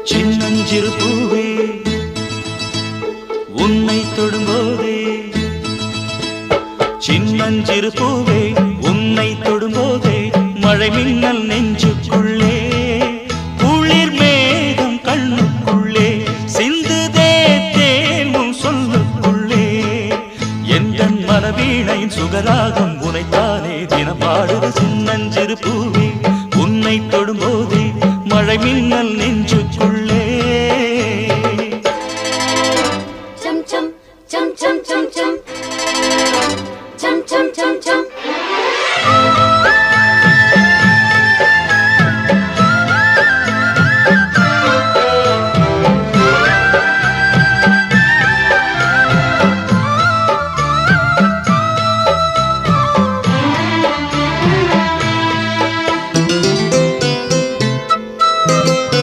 சின்னஞ்சிறு பூவே உன்னை தொடும்போதே சின்னஞ்சிறு பூவே உன்னை தொடும்போதே மழை மின்னல் நெஞ்சுக்குள்ளே குளிர் மேகம் கண்ணுக்குள்ளே சிந்துதே தேனும் சொல்லுக்குள்ளே எந்த மனவீணையின் சுகராகம் உனைத்தானே தினம் பாடுது